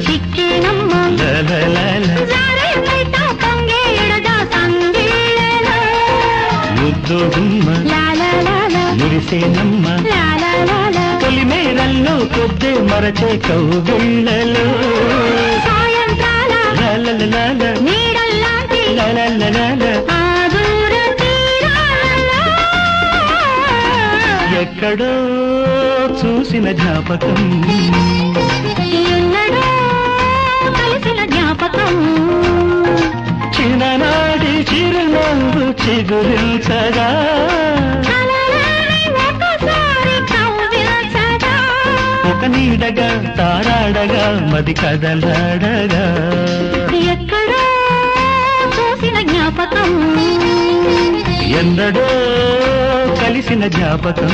చిక్కేనమ్మ జారేనైతా పొంగే ఎడద సంగీళలో ముద్దు గుమ్మ మురిసేనమ్మ తొలి మేరల్లో కొద్దే మరచే కౌగిళ్ళలో సాయంత్రాల నీడల్లాంటి ఆ దూర తీరాలలో ఎక్కడో చూసిన జ్ఞాపకం ఎన్నడో కలిసిన జ్ఞాపకం చిన్ననాడి చిరునవ్వు చిగురించగా కలలోనే ఒకసారి కవ్వించగా ఒక నీడగా తారాడగా మది కదలాడగా ఎక్కడో చూసిన జ్ఞాపకం ఎన్నడో కలిసిన జ్ఞాపకం